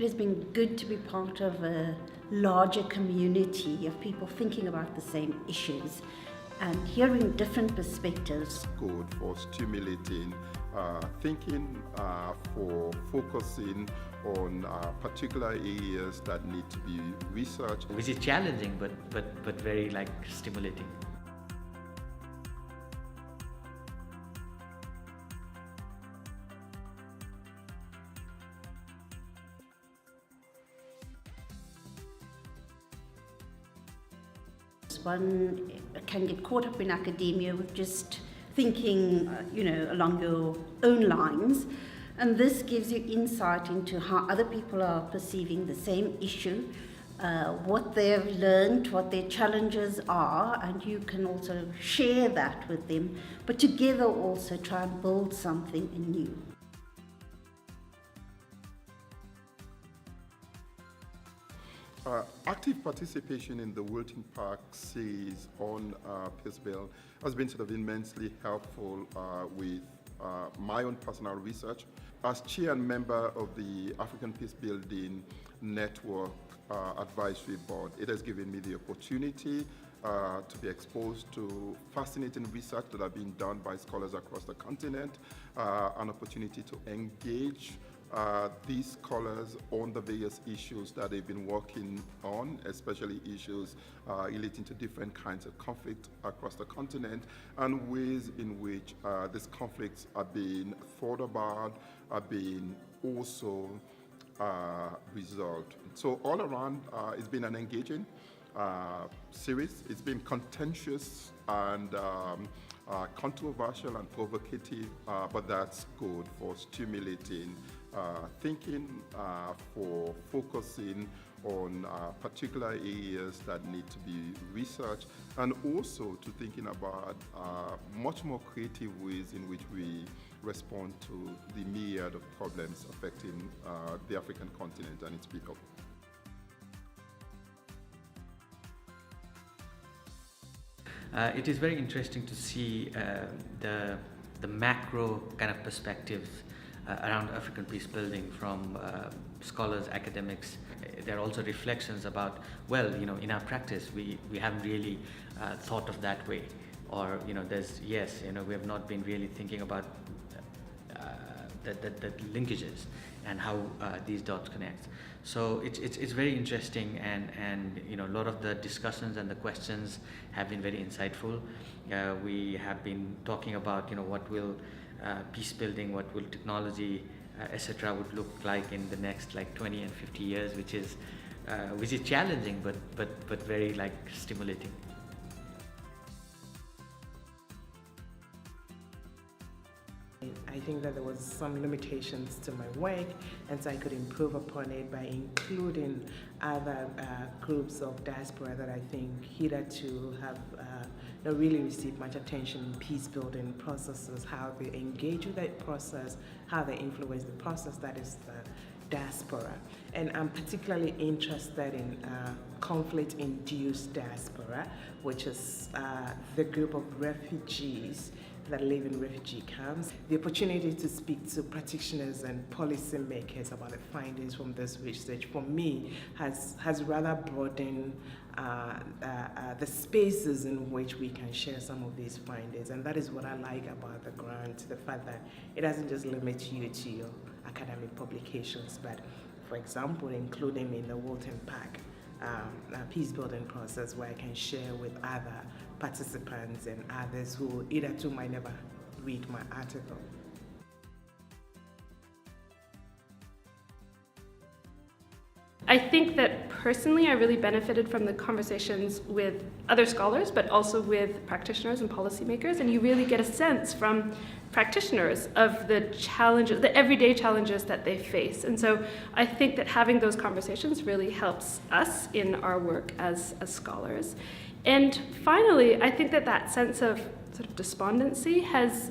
It has been good to be part of a larger community of people thinking about the same issues and hearing different perspectives. Good for stimulating thinking, for focusing on particular areas that need to be researched. Which is challenging but very stimulating. One can get caught up in academia with just thinking, along your own lines. And this gives you insight into how other people are perceiving the same issue, what they've learned, what their challenges are, and you can also share that with them, but together also try and build something new. Active participation in the Wilton Park series on Peacebuilding has been sort of immensely helpful with my own personal research. As chair and member of the African Peacebuilding Network Advisory Board, it has given me the opportunity to be exposed to fascinating research that have been done by scholars across the continent, an opportunity to engage these scholars on the various issues that they've been working on, especially issues relating to different kinds of conflict across the continent and ways in which these conflicts are being thought about, are being also resolved. So all around, it's been an engaging series. It's been contentious and controversial and provocative, but that's good for stimulating thinking, for focusing on particular areas that need to be researched, and also to thinking about much more creative ways in which we respond to the myriad of problems affecting the African continent and its people. It is very interesting to see the macro kind of perspectives around African peace building from scholars, academics. There are also reflections about, in our practice, we haven't really thought of that way. Or, we have not been really thinking about the linkages and how these dots connect. So it's very interesting, and a lot of the discussions and the questions have been very insightful. We have been talking about what will peace building, what will technology, etc. would look like in the next 20 and 50 years, which is challenging but very stimulating. I think that there was some limitations to my work, and so I could improve upon it by including other groups of diaspora that I think hitherto have not really received much attention in peace building processes, how they engage with that process, how they influence the process, that is the diaspora. And I'm particularly interested in conflict-induced diaspora, which is the group of refugees that live in refugee camps. The opportunity to speak to practitioners and policymakers about the findings from this research, for me, has rather broadened the spaces in which we can share some of these findings. And that is what I like about the grant, the fact that it doesn't just limit you to your academic publications, but, for example, including in the Wilton Park peace building process, where I can share with other participants and others who hitherto might never read my article. I think that personally I really benefited from the conversations with other scholars, but also with practitioners and policymakers, and you really get a sense from practitioners of the challenges, the everyday challenges that they face. And so I think that having those conversations really helps us in our work as scholars. And finally, I think that sense of sort of despondency has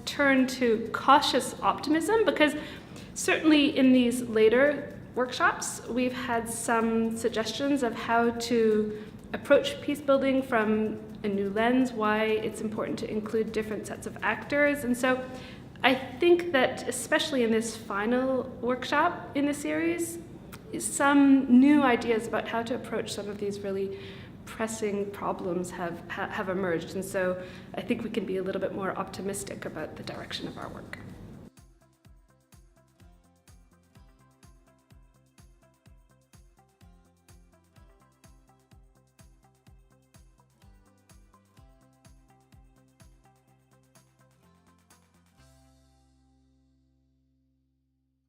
turned to cautious optimism, because certainly in these later workshops, we've had some suggestions of how to approach peace building from a new lens, why it's important to include different sets of actors. And so I think that especially in this final workshop in the series, some new ideas about how to approach some of these really pressing problems have emerged. And so I think we can be a little bit more optimistic about the direction of our work.